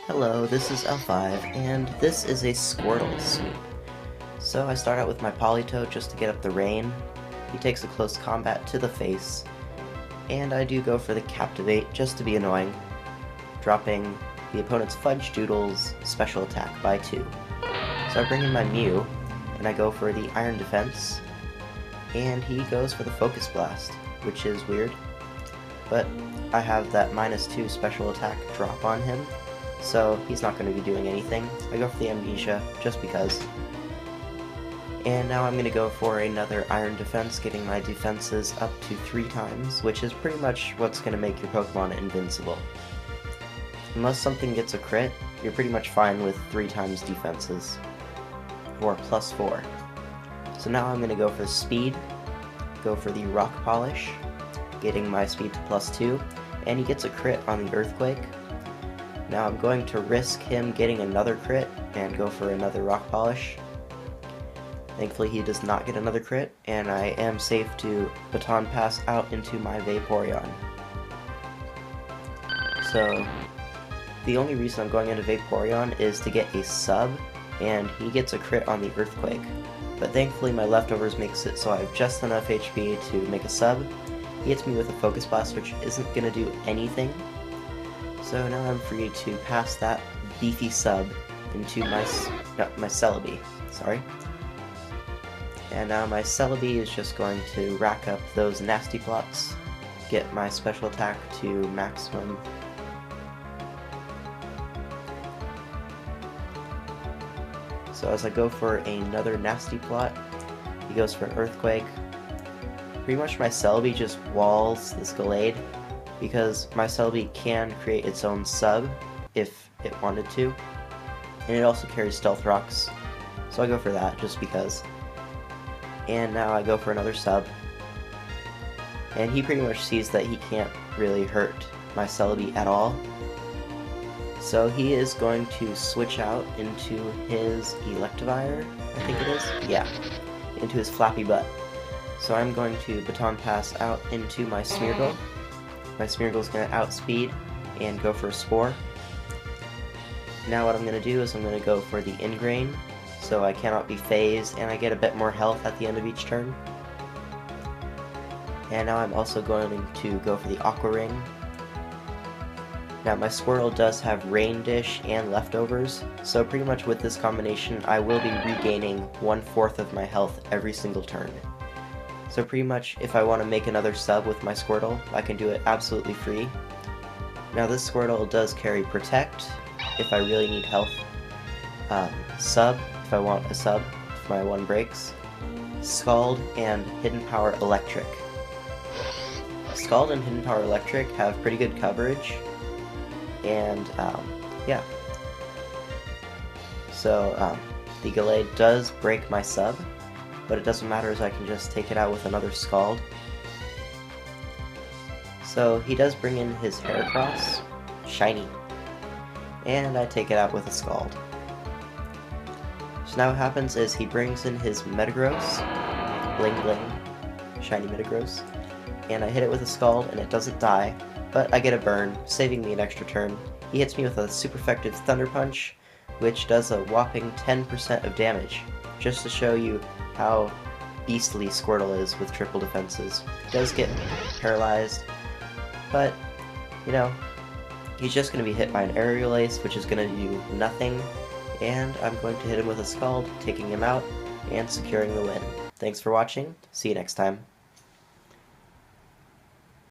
Hello, this is L5, and this is a Squirtle sweep. So I start out with my Politoed just to get up the rain. He takes a close combat to the face, and I do go for the Captivate just to be annoying, dropping the opponent's Fudge Doodle's special attack by 2. So I bring in my Mew, and I go for the Iron Defense, and he goes for the Focus Blast, which is weird, but I have that -2 special attack drop on him, so he's not going to be doing anything. I go for the Amnesia, just because. And now I'm going to go for another Iron Defense, getting my defenses up to 3 times, which is pretty much what's going to make your Pokemon invincible. Unless something gets a crit, you're pretty much fine with 3 times defenses, or +4. So now I'm going to go for speed, go for the Rock Polish, getting my speed to +2, and he gets a crit on the Earthquake. Now I'm going to risk him getting another crit and go for another Rock Polish. Thankfully he does not get another crit, and I am safe to Baton Pass out into my Vaporeon. So the only reason I'm going into Vaporeon is to get a sub, and he gets a crit on the Earthquake. But thankfully my leftovers makes it so I have just enough HP to make a sub. He hits me with a Focus Blast, which isn't going to do anything. So now I'm free to pass that beefy sub into my Celebi, sorry. And now my Celebi is just going to rack up those nasty plots, get my special attack to maximum. So as I go for another nasty plot, he goes for an Earthquake. Pretty much my Celebi just walls this Gallade, because my Celebi can create its own sub if it wanted to, and it also carries Stealth Rocks, so I go for that just because. And now I go for another sub, and he pretty much sees that he can't really hurt my Celebi at all, so he is going to switch out into his Electivire, I think it is? Yeah, into his Flappy Butt. So I'm going to Baton Pass out into my Smeargle. My Smeargle's going to outspeed and go for a Spore. Now what I'm going to do is I'm going to go for the Ingrain, so I cannot be phased, and I get a bit more health at the end of each turn. And now I'm also going to go for the Aqua Ring. Now my Squirtle does have Rain Dish and leftovers, so pretty much with this combination I will be regaining 1/4 of my health every single turn. So pretty much if I want to make another sub with my Squirtle, I can do it absolutely free. Now this Squirtle does carry Protect if I really need health, Sub if I want a sub if my one breaks, Scald, and Hidden Power Electric. Scald and Hidden Power Electric have pretty good coverage, and yeah. So the Gallade does break my sub, but it doesn't matter as I can just take it out with another Scald. So he does bring in his Heracross, shiny, and I take it out with a Scald. So now what happens is he brings in his Metagross, Bling Bling, shiny Metagross, and I hit it with a Scald and it doesn't die, but I get a burn, saving me an extra turn. He hits me with a super effective Thunder Punch, which does a whopping 10% of damage, just to show you how beastly Squirtle is with triple defenses. He does get paralyzed, but, you know, he's just going to be hit by an Aerial Ace, which is going to do nothing, and I'm going to hit him with a Scald, taking him out, and securing the win. Thanks for watching, see you next time.